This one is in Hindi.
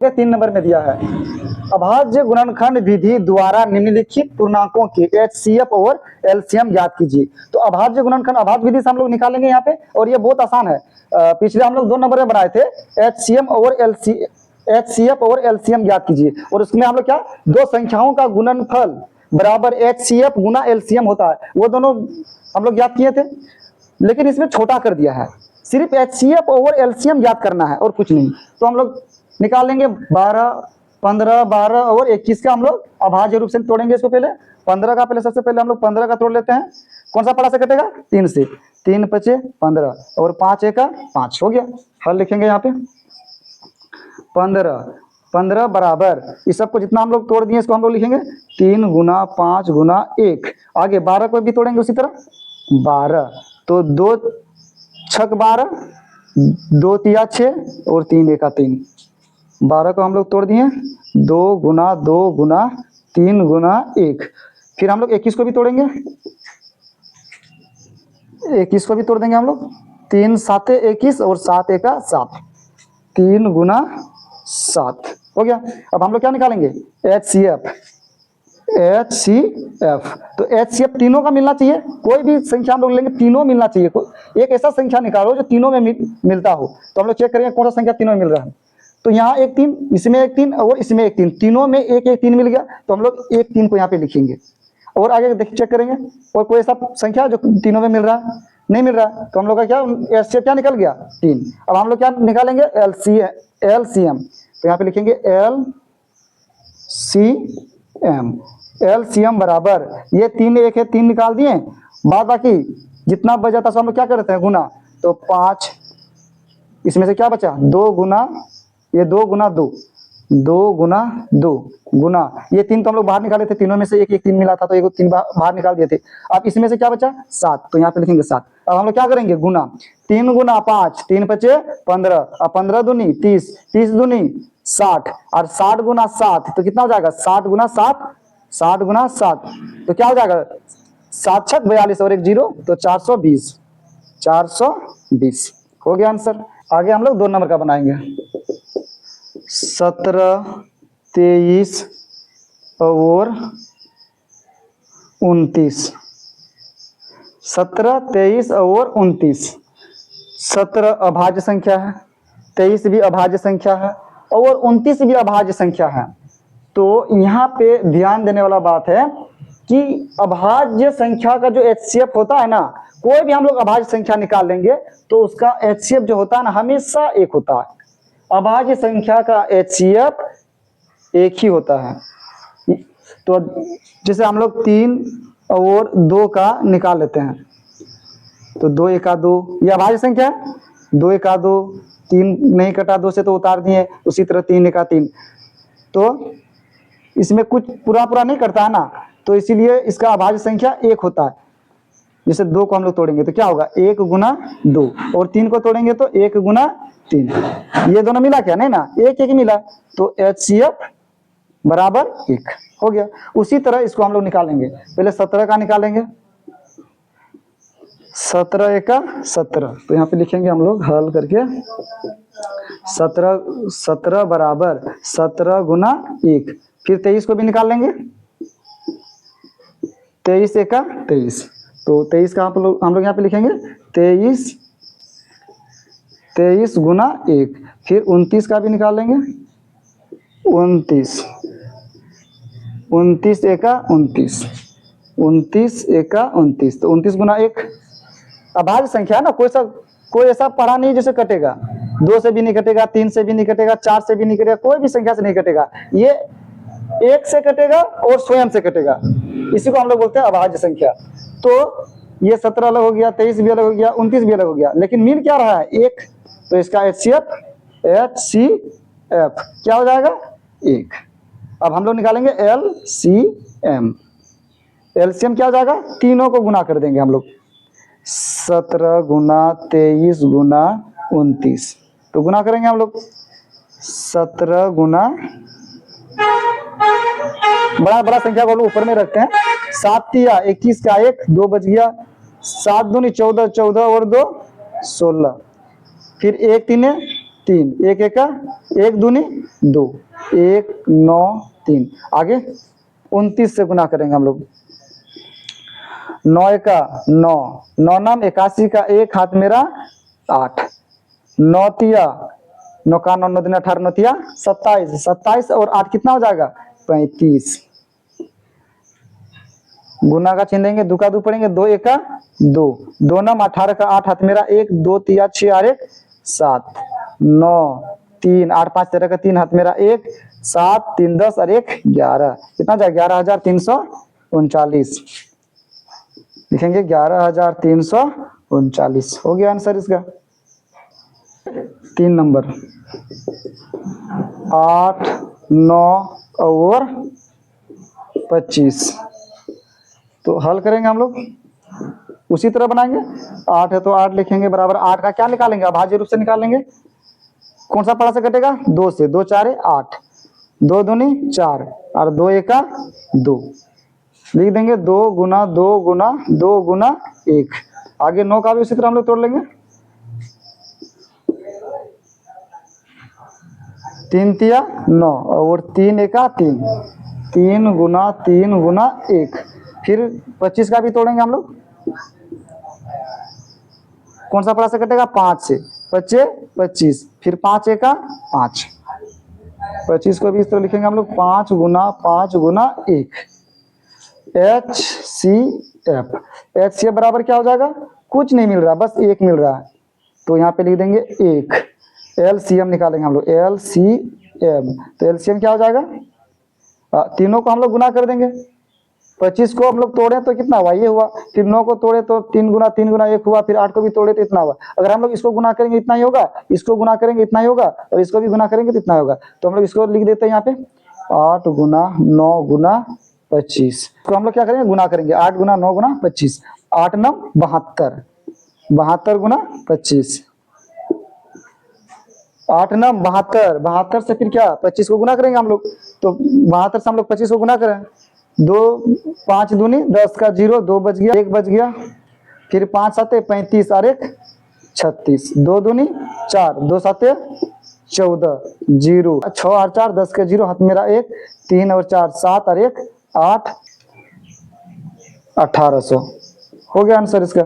3 नंबर में दिया है, अभाज्य गुणनखंड विधि द्वारा निम्नलिखित पूर्णांकों के HCF और LCM ज्ञात कीजिए। तो अभाज्य गुणनखंड अभाज्य विधि से हम लोग निकालेंगे यहाँ पे, और ये बहुत आसान है। पिछले हम लोग 2 नंबर में बनाए थे, HCF और LCM ज्ञात कीजिए, और उसमें हम लोग क्या, दो संख्याओं का गुणनफल बराबर HCF गुना LCM होता है, वो दोनों हम लोग ज्ञात किए थे। लेकिन इसमें छोटा कर दिया है, सिर्फ HCF और LCM ज्ञात करना है और कुछ नहीं। तो हम लोग निकाल लेंगे 12, 15, 12 और 21 का हम लोग अभाज्य रूप से तोड़ेंगे इसको। पहले 15 का, पहले सबसे पहले हम लोग 15 का तोड़ लेते हैं। कौन सा पड़ा से कटेगा? 3 से। 3 5 15 और 5 1 5 हो गया। हल लिखेंगे यहाँ पे 15 बराबर, इस सबको जितना हम लोग तोड़ दिए इसको हम लोग लिखेंगे 3 गुना 5 गुना 1। आगे 12 को भी तोड़ेंगे उसी तरह, 12 तो 2 छक 12, 2 तिया 6 और 3 एका 3। 12 को हम लोग तोड़ दिए 2 गुना 2 गुना 3 गुना 1। फिर हम लोग 21 को भी तोड़ेंगे, 21 को भी तोड़ देंगे हम लोग, 3 7 21 और 7 एका 7, 3 गुना 7 हो गया। अब हम लोग क्या निकालेंगे? HCF। तो HCF तीनों का मिलना चाहिए, कोई भी संख्या हम लोग लेंगे तीनों मिलना चाहिए। एक ऐसा संख्या निकालो जो तीनों में मिलता हो। तो हम लोग चेक करेंगे कौन सा संख्या तीनों में मिल रहा है। तो यहाँ 1 3, इसमें 1 3 और इसमें 1 3, तीनों में 1 1 3 मिल गया, तो हम लोग 1 3 को यहाँ पे लिखेंगे। और आगे देख चेक करेंगे और कोई ऐसा संख्या जो तीनों में मिल रहा है, नहीं मिल रहा है, तो हम लोग का क्या HCF क्या निकल गया? 3। अब हम लोग क्या निकालेंगे? LCM। तो यहाँ पे लिखेंगे LCM बराबर, ये 3 1 है, 3 निकाल दिए, बाद बाकी जितना बच जाता है हम लोग क्या करते हैं? गुना। तो 5, इसमें से क्या बचा? 2 गुना, ये 2 गुना 2, 2 गुना 2 गुना, ये 3 तो हम लोग बाहर निकाले थे, तीनों में से 1 1 3 मिला था, तो 1 3 बाहर निकाल दिए थे। अब इसमें से क्या बचा? 7, तो यहाँ पे लिखेंगे 7। अब हम लोग क्या करेंगे? गुना। 3 गुना 5, 3 5 15, अब 15 दूनी 30, 30 दूनी 60, और 60 गुना 7 तो कितना हो जाएगा? 60 गुना 7, 60 गुना 7 तो क्या हो जाएगा? 7 6 42 और 1 0, तो 420, 420 हो गया आंसर। आगे हम लोग 2 नंबर का बनाएंगे, 17 23 और 29। 17 23 और 29, 17 अभाज्य संख्या है, 23 भी अभाज्य संख्या है और 29 भी अभाज्य संख्या है। तो यहाँ पे ध्यान देने वाला बात है कि अभाज्य संख्या का जो HCF होता है ना, कोई भी हम लोग अभाज्य संख्या निकाल लेंगे तो उसका HCF जो होता है ना, हमेशा 1 होता है। अभाज्य संख्या का HCF 1 ही होता है। तो जैसे हम लोग 3 और 2 का निकाल लेते हैं, तो 2 1 2, ये अभाज्य संख्या है। 2 1 2, 3 नहीं कटा 2 से तो उतार दिए, उसी तरह 3 1 3, तो इसमें कुछ पूरा नहीं करता है ना, तो इसीलिए इसका अभाज्य संख्या 1 होता है। जैसे 2 को हम लोग तोड़ेंगे तो क्या होगा? 1 गुना 2, और 3 को तोड़ेंगे तो 1 गुना 3, ये दोनों मिला क्या? नहीं ना, 1 1 मिला, तो HCF बराबर 1 हो गया। उसी तरह इसको हम लोग निकालेंगे, पहले 17 का निकालेंगे, 17 1 17, तो यहाँ पे लिखेंगे हम लोग हल करके 17 बराबर 17 गुना 1। फिर 23 को भी निकाल लेंगे, 23 1 23, तो 23 का हम लोग यहाँ पे लिखेंगे 23 गुना 1। फिर 29 का भी निकाल लेंगे, 29 1 29, 29 1 29, तो 29 गुना 1 अभाज्य संख्या है ना, कोई ऐसा पढ़ा नहीं जैसे कटेगा। 2 से भी नहीं कटेगा, 3 से भी नहीं कटेगा, 4 से भी नहीं कटेगा, कोई भी संख्या से नहीं कटेगा, ये 1 से कटेगा और स्वयं से कटेगा। इसी को हम लोग बोलते हैं अभाज्य संख्या। तो ये 17 अलग हो गया, 23 भी अलग हो गया, 29 भी अलग हो गया, लेकिन मिल क्या रहा है? 1। तो इसका HCF क्या हो जाएगा? 1। अब हम लोग निकालेंगे LCM क्या हो जाएगा? तीनों को गुना कर देंगे हम लोग, 17 गुना 23 गुना 29, तो गुना करेंगे हम लोग 17 गुना, बड़ा संख्या को हम लोग ऊपर में रखते हैं, 7 तिया 21 का 1, 2 बच गया, 7 दूनी 14, 14 और 2 16, फिर 1 3 3, एक एक का एक दूनी 2, 1 9 3। आगे 29 से गुना करेंगे हम लोग। 9 एका 9, 9 नाम 81 का 1 हाथ मेरा 8, 9 तिया 9 का 9 9 दिन 18 9 तिया 27, 27 और 8 कितना हो जाएगा 35। गुना का चिन्ह देंगे, दो का 2 पढ़ेंगे, 2 एका 2, 2 नाम 18 का 8 हाथ मेरा 1, 2 तिया 6 और 1 7, 9 3 8 5 13 का 3 हाथ मेरा 1, 7 3 10 और 1 11। कितना जाएगा 11,339। लिखेंगे 11,339। हो गया आंसर इसका। 3 नंबर 8 9 और 25। तो हल करेंगे हम लोग, उसी तरह बनाएंगे। 8 है तो 8 लिखेंगे बराबर 8 का क्या निकालेंगे, अभाज्य रूप से निकालेंगे। कौन सा पड़ा से कटेगा 2 से, 2 4 8, 2 दूनी 4 और 2 एका 2। लिख देंगे 2 गुना 2 गुना 2 गुना 1। आगे 9 का भी उसी तरह हम लोग तोड़ लेंगे। 3 तिया 9 और 3 एका 3, 3 गुना 3 गुना 1। फिर 25 का भी तोड़ेंगे हम लोग। कौन सा पड़ा से कटेगा 5 से, 25 25, फिर 5 एका 5। 25 को भी इस तरह लिखेंगे हम लोग 5 गुना 1। HCF, HCF बराबर क्या हो जाएगा, कुछ नहीं मिल रहा, बस 1 मिल रहा है, तो यहाँ पे लिख देंगे 1। LCM निकालेंगे हम लोग, LCM, तो LCM क्या हो जाएगा, तीनों को हम लोग गुना कर देंगे। 25 को हम लोग तोड़े तो कितना हुआ, ये हुआ। फिर 9 को तोड़े तो 3 गुना 1 हुआ। फिर 8 को भी तोड़े तो इतना हुआ। अगर हम लोग इसको गुना करेंगे इतना ही होगा, इसको गुना करेंगे इतना ही होगा, और इसको भी गुना करेंगे तो इतना होगा। तो हम लोग इसको लिख देते हैं यहाँ पे 8 गुना 9 गुना 25। तो हम लोग क्या करेंगे, गुना करेंगे 8 गुना 9 गुना 25, 8 9 72, 72 गुना 25, 8 9 72, 72 से फिर क्या 25 को गुना करेंगे हम लोग। तो 72 से हम लोग 25 को गुना करें, 2 5 दूनी 10 का 0, 2 बच गया, 1 बच गया। फिर 5 7 35 और 1 36, 2 दूनी 4, 2 7 14, 0 6 और 4 10 का 0 हाथ मेरा 1, 3 और 4 7 और 1 8, 1800। हो गया आंसर इसका।